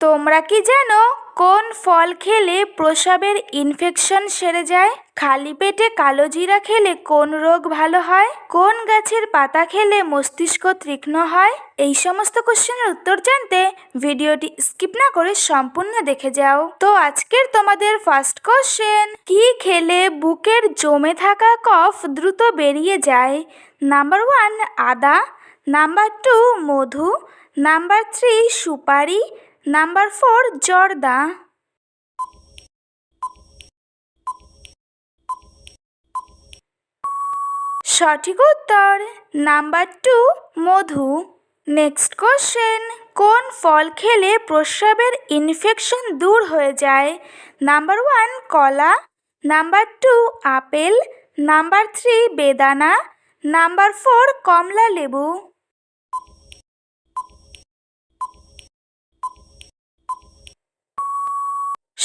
তোমরা কি জানো কোন ফল খেলে প্রস্রাবের ইনফেকশন সেরে যায়? খালি পেটে কালোজিরা খেলে কোন রোগ ভালো হয়? কোন গাছের পাতা খেলে মস্তিষ্ক তীক্ষ্ণ হয়? এই সমস্ত কোশ্চেনের উত্তর জানতে ভিডিওটি স্কিপ না করে সম্পূর্ণ দেখে যাও। তো আজকের তোমাদের ফার্স্ট কোশ্চেন, কি খেলে বুকের জমে থাকা কফ দ্রুত বেরিয়ে যায়? নাম্বার 1 আদা, নাম্বার 2 মধু, নাম্বার 3 সুপারি, নাম্বার 4 জর্দা। সঠিক উত্তর নাম্বার 2 মধু। নেক্সট কোশ্চেন, কোন ফল খেলে প্রস্রাবের ইনফেকশন দূর হয়ে যায়? নাম্বার 1 কলা, নাম্বার 2 আপেল, নাম্বার 3 বেদানা, নাম্বার 4 কমলা লেবু।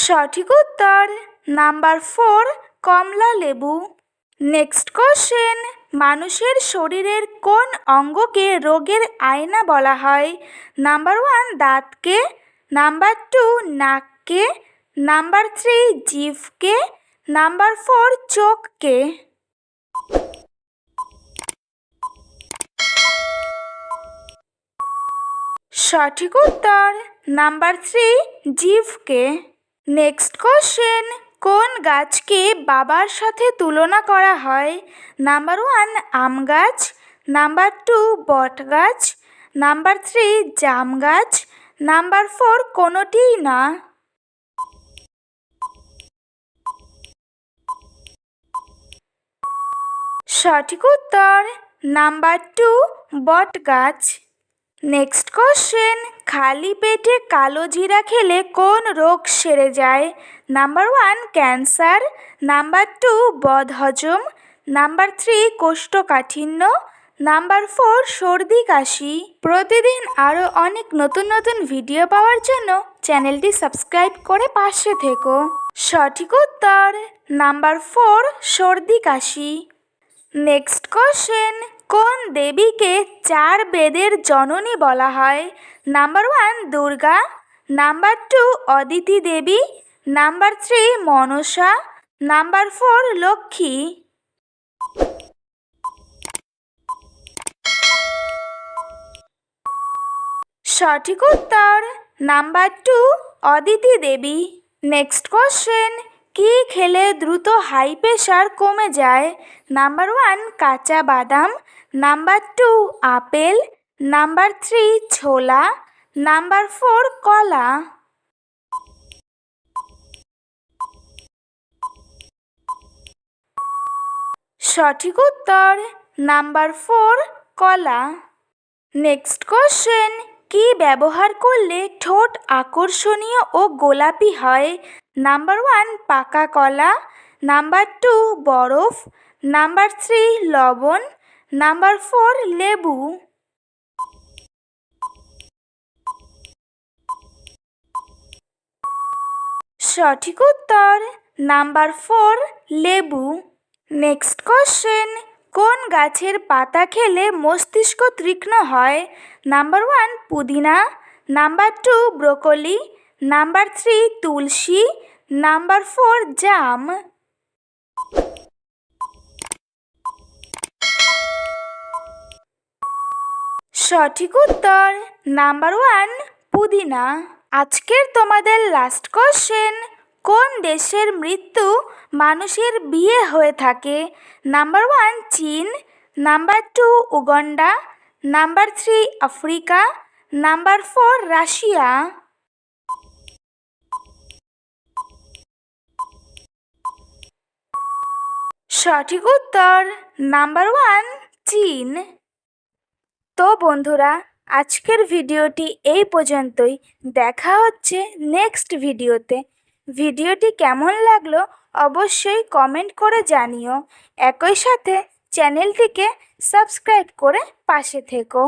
সঠিক উত্তর নাম্বার 4 কমলা লেবু। নেক্সট কোশ্চেন, মানুষের শরীরের কোন অঙ্গকে রোগের আয়না বলা হয়? নাম্বার 1 দাঁতকে, নাম্বার 2 নাককে, নাম্বার 3 জিভকে, নাম্বার 4 চোখকে। সঠিক উত্তর নাম্বার 3 জিভকে। নেক্সট কোশ্চেন, কোন গাছকে বাবার সাথে তুলনা করা হয়? নাম্বার 1 আম গাছ, নাম্বার 2 বট গাছ, নাম্বার 3 জাম গাছ, নাম্বার 4 কোনোটিই না। সঠিক উত্তর নাম্বার 2 বট গাছ। নেক্সট কোশ্চেন, খালি পেটে কালো জিরা খেলে কোন রোগ সেরে যায়? নাম্বার 1 ক্যান্সার, নাম্বার 2 বদহজম, নাম্বার 3 কোষ্ঠকাঠিন্য, নাম্বার 4 সর্দি কাশি। প্রতিদিন আরও অনেক নতুন নতুন ভিডিও পাওয়ার জন্য চ্যানেলটি সাবস্ক্রাইব করে পাশে থেকো। সঠিক উত্তর নাম্বার 4 সর্দি কাশি। নেক্সট কোশ্চেন, কোন দেবীকে 4 বেদের জননী বলা হয়? নাম্বার 1 দুর্গা, নাম্বার 2 অদিতি দেবী, নাম্বার 3 মনসা, নাম্বার 4 লক্ষ্মী। সঠিক উত্তর নাম্বার 2 অদিতি দেবী। নেক্সট কোশ্চেন, কি খেলে দ্রুত হাই প্রেশার কমে যায়? নাম্বার 1 কাঁচা বাদাম, নাম্বার 2 আপেল, নাম্বার 3 ছোলা, নাম্বার 4 কলা। সঠিক উত্তর নাম্বার 4 কলা। নেক্সট কোশ্চেন, কি ব্যবহার করলে ঠোঁট আকর্ষণীয় ও গোলাপি হয়? নাম্বার 1 পাকা কলা, নাম্বার 2 বরফ, নাম্বার 3 লবণ, নাম্বার 4 লেবু। সঠিক উত্তর নাম্বার 4 লেবু। নেক্সট কোশ্চেন, কোন গাছের পাতা খেলে মস্তিষ্ক তীক্ষ্ণ হয়? নাম্বার 1 পুদিনা, নাম্বার 2 ব্রোকলি, নাম্বার 3 তুলসী, নাম্বার 4 জাম। সঠিক উত্তর নাম্বার 1 পুদিনা। আজকের তোমাদের লাস্ট কোশ্চেন, কোন দেশের মৃত্যু মানুষের বিয়ে হয়ে থাকে? নাম্বার 1 চীন, number 2 Uganda, number 3 Africa, number 4 Russia. সঠিক উত্তর নাম্বার 1 চীন। তো বন্ধুরা, আজকের ভিডিওটি এই পর্যন্তই। দেখা হচ্ছে নেক্সট ভিডিওতে। ভিডিওটি কেমন লাগলো অবশ্যই কমেন্ট করে জানিও। একই সাথে চ্যানেলটিকে সাবস্ক্রাইব করে পাশে থেকো।